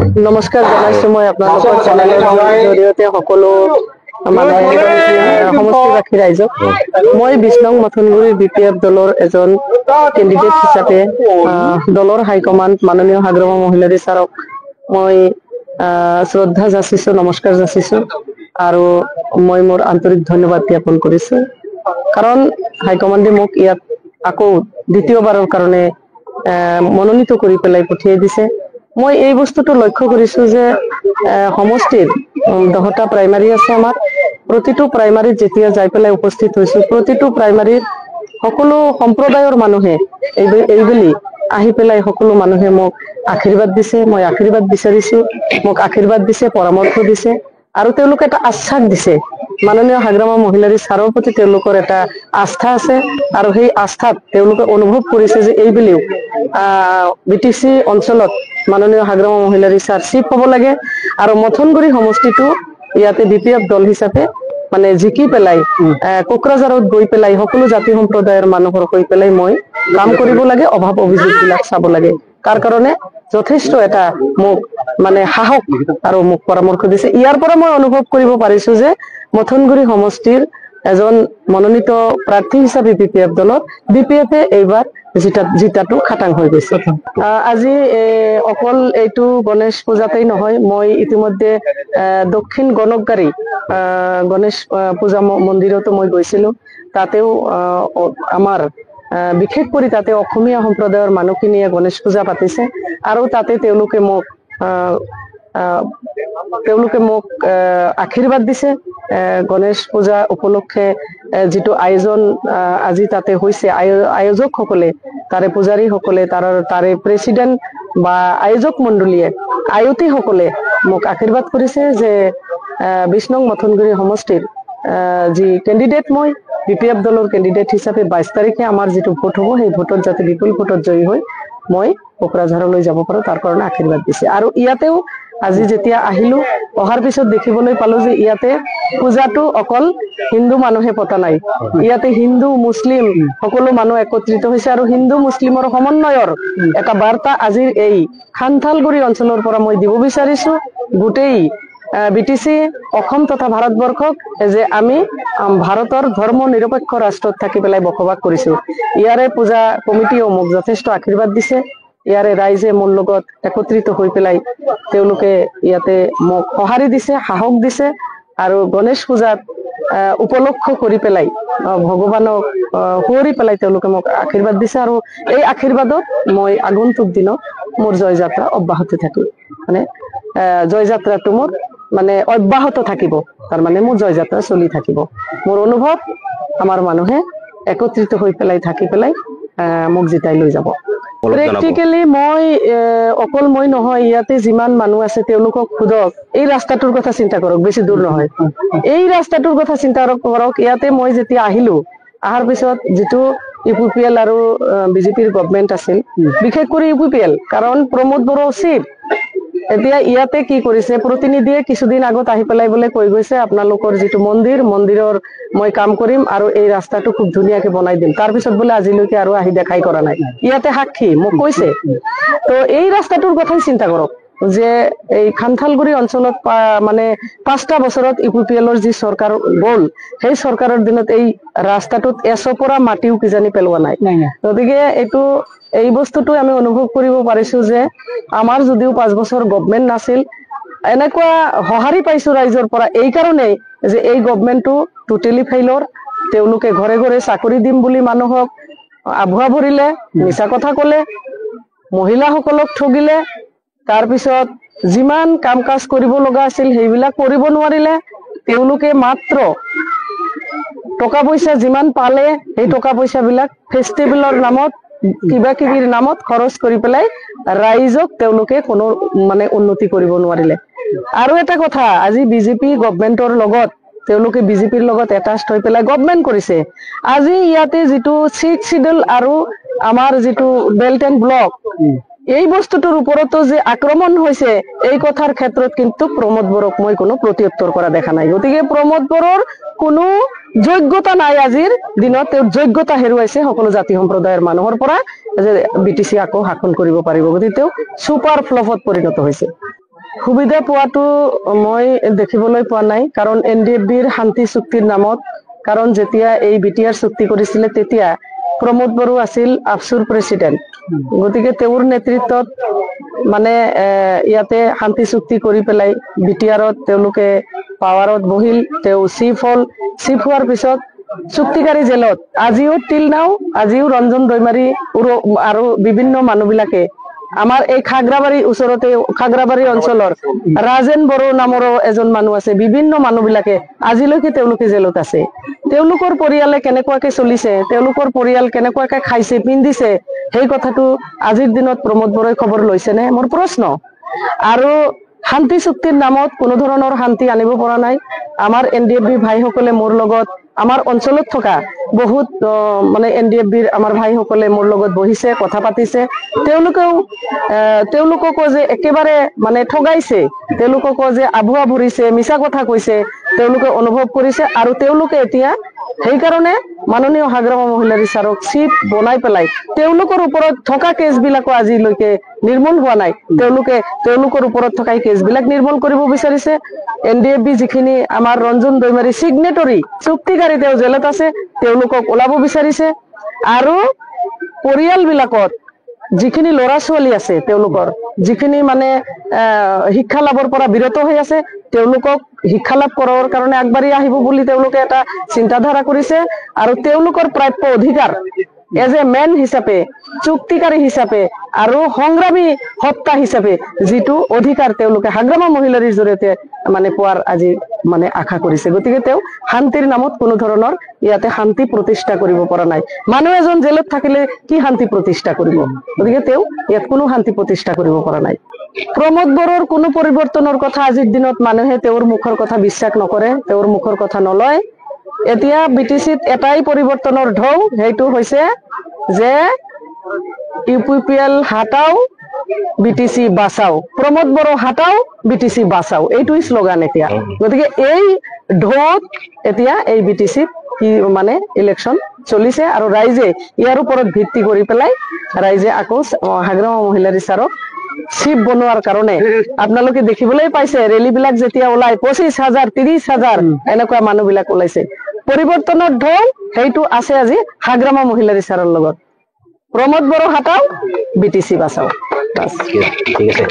নমস্কাৰ জনাইছো মই আপোনালোকৰ চেনেলৰ জৰিয়তে সকলো মানে সমষ্টিবাসী ৰাইজক মই ২০ নং মথনগুৰি বিপিএফ দলৰ এজন কেণ্ডিডেট হিচাপে দলৰ হাইকমাণ্ড মাননীয় হাগ্ৰামা মহিলাৰী ছাৰক মই শ্ৰদ্ধা যাচিছো, নমস্কাৰ যাচিছো আৰু মই মোৰ আন্তৰিক ধন্যবাদ জ্ঞাপন কৰিছো। কাৰণ হাইকমাণ্ডে মোক ইয়াত আকৌ দ্বিতীয়বাৰৰ কাৰণে মনোনীত কৰি পেলাই পঠিয়াই দিছে। মই এই বস্তুটো লক্ষ্য কৰিছো যে সমষ্টিৰ 10টা প্ৰাইমাৰী আছে আমাৰ। প্ৰতিটো প্ৰাইমাৰীত যেতিয়া যাই পেলাই উপস্থিত হৈছো, প্ৰতিটো প্ৰাইমাৰীত সকলো সম্প্ৰদায়ৰ মানুহে এইবুলি আহি পেলাই সকলো মানুহে মোক আশীৰ্বাদ দিছে, মই আশীৰ্বাদ বিচাৰিছো, মোক আশীৰ্বাদ দিছে, পৰামৰ্শ দিছে আৰু তেওঁলোকে এটা আশ্বাস দিছে। মাননীয় হাগ্ৰামা মহিলাৰী ছাৰৰ প্ৰতি তেওঁলোকৰ এটা আস্থা আছে আৰু সেই আস্থাত তেওঁলোকে অনুভৱ কৰিছে যে এইবুলিও বিটিচি অঞ্চলত মাননীয় হাগ্ৰামা মহিলাৰী ছাৰ চিফ হ'ব লাগে আৰু মথনগুৰি সমষ্টিটো ইয়াতে বিপিএফ দল হিচাপে মানে জিকি পেলাই কোকৰাঝাৰত গৈ পেলাই সকলো জাতি সম্প্ৰদায়ৰ মানুহৰ হৈ পেলাই মই কাম কৰিব লাগে, অভাৱ অভিযোগবিলাক চাব লাগে। তাৰ কাৰণে যথেষ্ট এটা মোক মানে সাহস আৰু মোক পৰামৰ্শ দিছে। ইয়াৰ পৰা মই অনুভৱ কৰিব পাৰিছো যে মথনগুৰি সমষ্টিৰ এজন মনোনীত প্ৰাৰ্থী হিচাপে বিপিএফ দলত বিপিএফে এইবাৰ জিতাটো খাটাং হৈ গৈছে। আজি অকল এইটো গণেশ পূজাতেই নহয়, মই ইতিমধ্যে দক্ষিণ গণকগাৰী গণেশ পূজা মন্দিৰতো মই গৈছিলো। তাতেও আমাৰ বিশেষ কৰি তাতে অসমীয়া সম্প্ৰদায়ৰ মানুহখিনিয়ে গণেশ পূজা পাতিছে আৰু তাতে তেওঁলোকে মোক আশীৰ্বাদ দিছে। গণেশ পূজা উপলক্ষে যিটো আয়োজন আজি তাতে হৈছে, আয়োজকসকলে তাৰে পূজাৰীসকলে তাৰে প্ৰেচিডেণ্ট বা আয়োজক মণ্ডলীয়ে আয়তীসকলে মোক আশীৰ্বাদ কৰিছে যে ২০ নং মথনগুৰি সমষ্টিৰ যি কেণ্ডিডেট মই বিপিএফ দলৰ কেণ্ডিডেট হিচাপে ২২ তাৰিখে আমাৰ যিটো ভোট হ'ব, সেই ভোটত যাতে বিপুল ভোটত জয়ী হৈ মই কোকৰাঝাৰলৈ যাব পাৰো তাৰ কাৰণে আশীৰ্বাদ দিছে। আৰু ইয়াতেও আজি যেতিয়া আহিলো, অহাৰ পিছত দেখিবলৈ পালো যে ইয়াতে পূজাটো অকল হিন্দু মানুহে পতা নাই, ইয়াতে হিন্দু মুছলিম সকলো মানুহ একত্ৰিত হৈছে আৰু হিন্দু মুছলিমৰ সমন্বয়ৰ এটা বাৰ্তা আজিৰ এই খান্থালগুৰি অঞ্চলৰ পৰা মই দিব বিচাৰিছো গোটেই বিটিচি অসম তথা ভাৰতবৰ্ষক যে আমি ভাৰতৰ ধৰ্ম নিৰপেক্ষ ৰাষ্ট্ৰত থাকি পেলাই বসবাস কৰিছো। ইয়াৰে পূজা কমিটিও মোক যথেষ্ট আশীৰ্বাদ দিছে। ইয়াৰে ৰাইজে মোৰ লগত একত্ৰিত হৈ পেলাই তেওঁলোকে ইয়াতে মোক সঁহাৰি দিছে, সাহস দিছে আৰু গণেশ পূজাত উপলক্ষ কৰি পেলাই ভগৱানক সুঁৱৰি পেলাই তেওঁলোকে মোক আশীৰ্বাদ দিছে আৰু এই আশীৰ্বাদত মই আগন্তুক দিনত মোৰ জয় যাত্ৰা অব্যাহত থাকিব, মানে জয় যাত্ৰাটো মোৰ মানে অব্যাহত থাকিব। তাৰমানে মোৰ জয় যাত্ৰা চলি থাকিব। মোৰ অনুভৱ আমাৰ মানুহে একত্ৰিত হৈ পেলাই থাকি পেলাই মোক জিতাই লৈ যাব। প্ৰেক্টিকেলি মই অকল মই নহয়, ইয়াতে যিমান মানুহ আছে তেওঁলোকক সোধক, এই ৰাস্তাটোৰ কথা চিন্তা কৰক, বেছি দূৰ নহয়, এই ৰাস্তাটোৰ কথা চিন্তা কৰক। ইয়াতে মই যেতিয়া আহিলো, অহাৰ পিছত যিটো UPPL আৰু বিজেপিৰ গভমেন্ট আছিল, বিশেষ কৰি UPPL, কাৰণ প্ৰমোদ বড়ো চিফ এতিয়া ইয়াতে কি কৰিছে, প্ৰতিনিধিয়ে কিছুদিন আগত আহি পেলাই বোলে কৈ গৈছে আপোনালোকৰ যিটো মন্দিৰৰ মই কাম কৰিম আৰু এই ৰাস্তাটো খুব ধুনীয়াকে বনাই দিম। তাৰ পিছত বোলে আজিলৈকে আৰু আহি দেখাই কৰা নাই। ইয়াতে সাক্ষী মোক কৈছে। তো এই ৰাস্তাটোৰ কথাই চিন্তা কৰক যে এই খান্থালগুৰি অঞ্চলত মানে 5টা বছৰত UPPLৰ যি চৰকাৰ গ'ল, সেই চৰকাৰৰ দিনত এই ৰাস্তাটোত এচপৰা মাটিও কিজানি পেলোৱা নাই। গতিকে এই বস্তুটো আমি অনুভৱ কৰিব পাৰিছো যে আমাৰ যদিও 5 বছৰ গভমেন্ট নাছিল, এনেকুৱা সঁহাৰি পাইছো ৰাইজৰ পৰা এই কাৰণেই যে এই গভমেন্টটো টোটেলি ফেইলৰ। তেওঁলোকে ঘৰে ঘৰে চাকৰি দিম বুলি মানুহক আভুৱা ভৰিলে, মিছা কথা কলে, মহিলাসকলক ঠগিলে, তাৰপিছত যিমান কাম কাজ কৰিব লগা আছিল সেইবিলাক কৰিব নোৱাৰিলে। তেওঁলোকে মাত্ৰ টকা পইচা যিমান পালে সেই টকা পইচাবিলাক ফেষ্টিভেলৰ নামত কিবা কিবিৰ নামত খৰচ কৰি পেলাই ৰাইজক তেওঁলোকে কোনো মানে উন্নতি কৰিব নোৱাৰিলে। আৰু এটা কথা, আজি বিজেপি গভমেন্টৰ লগত তেওঁলোকে বিজেপিৰ লগত এটাচ হৈ পেলাই গভমেন্ট কৰিছে। আজি ইয়াতে যিটো 6th শিডিউল আৰু আমাৰ যিটো বেল্ট এণ্ড ব্লক, এই বস্তুটোৰ ওপৰতো যে আক্ৰমণ হৈছে, এই কথাৰ ক্ষেত্ৰত কিন্তু প্ৰমোদ বড়োক মই কোনো প্ৰত্যুত্তৰ কৰা দেখা নাই। গতিকে প্ৰমোদ বড়োৰ কোনো যোগ্যতা নাই। আজিৰ দিনত তেওঁৰ যোগ্যতা হেৰুৱাইছে সকলো জাতি সম্প্ৰদায়ৰ মানুহৰ পৰা যে BTC আকৌ শাসন কৰিব পাৰিব। গতিকে তেওঁ ছুপাৰ ফ্লপত পৰিণত হৈছে। সুবিধা পোৱাটো মই দেখিবলৈ পোৱা নাই, কাৰণ NDFBৰ শান্তি চুক্তিৰ নামত, কাৰণ যেতিয়া এই BTR চুক্তি কৰিছিলে তেতিয়া প্ৰমোদ বড়ো আছিল আফচুৰ প্ৰেচিডেণ্ট, গতিকে তেওঁৰ নেতৃত্বত মানে ইয়াতে শান্তি চুক্তি কৰি পেলাই BTRত তেওঁলোকে পাৱাৰত বহিল, তেওঁ চিফ হোৱাৰ পিছত চুক্তিকাৰী জেলত আজিও টিল নাও আজিও ৰঞ্জন দৈমাৰী আৰু বিভিন্ন মানুহবিলাকে আমাৰ এই খাগ্ৰাবাৰীৰ ওচৰতে খাগ্ৰাবাৰী অঞ্চলৰ ৰাজেন বড়ো নামৰো এজন মানুহ আছে, বিভিন্ন মানুহবিলাকে আজিলৈকে তেওঁলোকে জেলত আছে। তেওঁলোকৰ পৰিয়ালে কেনেকুৱাকে চলিছে, তেওঁলোকৰ পৰিয়াল কেনেকুৱাকে খাইছে পিন্ধিছে, সেই কথাটো আজিৰ দিনত প্ৰমোদ বড়োই খবৰ লৈছেনে মোৰ প্ৰশ্ন। আৰু শান্তি চুক্তিৰ নামত কোনো ধৰণৰ শান্তি আনিব পৰা নাই। আমাৰ NDFB ভাইসকলে মোৰ লগত আমাৰ অঞ্চলত থকা বহুত মানে NDFBৰ আমাৰ ভাইসকলে মোৰ লগত বহিছে, কথা পাতিছে। তেওঁলোককো যে একেবাৰে মানে ঠগাইছে, তেওঁলোককো যে আভুৱা ভৰিছে, মিছা কথা কৈছে, তেওঁলোকে অনুভৱ কৰিছে। আৰু তেওঁলোকে এতিয়া সেইকাৰণে মাননীয় হাগ্ৰামা মহিলাৰী ছাৰক চিফ বনাই পেলাই তেওঁলোকৰ ওপৰত থকা কেছবিলাকো আজিলৈকে নিৰ্মূল হোৱা নাই। তেওঁলোকৰ ওপৰত থকা কেছবিলাক নিৰ্মূল কৰিব বিচাৰিছে। NDFB যিখিনি আমাৰ ৰঞ্জন দৈমাৰী চিগনেটৰী চুক্তিকাৰী তেওঁ জেলত আছে, তেওঁলোকক ওলাব বিচাৰিছে। আৰু পৰিয়ালবিলাকত যিখিনি ল'ৰা ছোৱালী আছে, তেওঁলোকৰ যিখিনি মানে শিক্ষা লাভৰ পৰা বিৰত হৈ আছে, তেওঁলোকক শিক্ষা লাভ কৰাৰ কাৰণে আগবাঢ়ি আহিব বুলি তেওঁলোকে এটা চিন্তাধাৰা কৰিছে। আৰু তেওঁলোকৰ প্ৰাপ্য অধিকাৰ এজ এ মেন হিচাপে, চুক্তিকাৰী হিচাপে আৰু সংগ্ৰামী সত্তা হিচাপে যিটো অধিকাৰ তেওঁলোকে হাগ্ৰামা মহিলাৰীৰ জৰিয়তে মানে পোৱাৰ আজি মানে আশা কৰিছে। গতিকে তেওঁ শান্তিৰ নামত কোনো ধৰণৰ ইয়াতে শান্তি প্ৰতিষ্ঠা কৰিব পৰা নাই। মানুহ এজন জেলত থাকিলে কি শান্তি প্ৰতিষ্ঠা কৰিব? গতিকে তেওঁ ইয়াত কোনো শান্তি প্ৰতিষ্ঠা কৰিব পৰা নাই। প্ৰমোদ বড়োৰ কোনো পৰিৱৰ্তনৰ কথা আজিৰ দিনত মানুহে তেওঁৰ মুখৰ কথা বিশ্বাস নকৰে, তেওঁৰ মুখৰ কথা নলয়। এতিয়া BTCত এটাই পৰিৱৰ্তনৰ ঢৌ, সেইটো হৈছে যে UPPL হাটাও BTC বাঁচাও, প্ৰমোদ বড়ো হাটাও BTC বাঁচাও, এইটোই শ্লোগান এতিয়া। গতিকে এই ঢৌত এতিয়া এই BTCত কি মানে ইলেকশ্যন চলিছে আৰু ৰাইজে ইয়াৰ ওপৰত ভিত্তি কৰি পেলাই ৰাইজে আকৌ হাগ্ৰামা মহিলাৰী ছাৰক চিফ বনোৱাৰ কাৰণে আপোনালোকে দেখিবলৈ পাইছে ৰেলীবিলাক যেতিয়া ওলাই 25,000 30,000 এনেকুৱা মানুহবিলাক ওলাইছে। পৰিৱৰ্তনৰ ঢৌ সেইটো আছে আজি হাগ্ৰামা মহিলাৰী ছাৰৰ লগত। প্ৰমোদ বড়ো হাটাও BTC বাঁচাও। ঠিক আছে।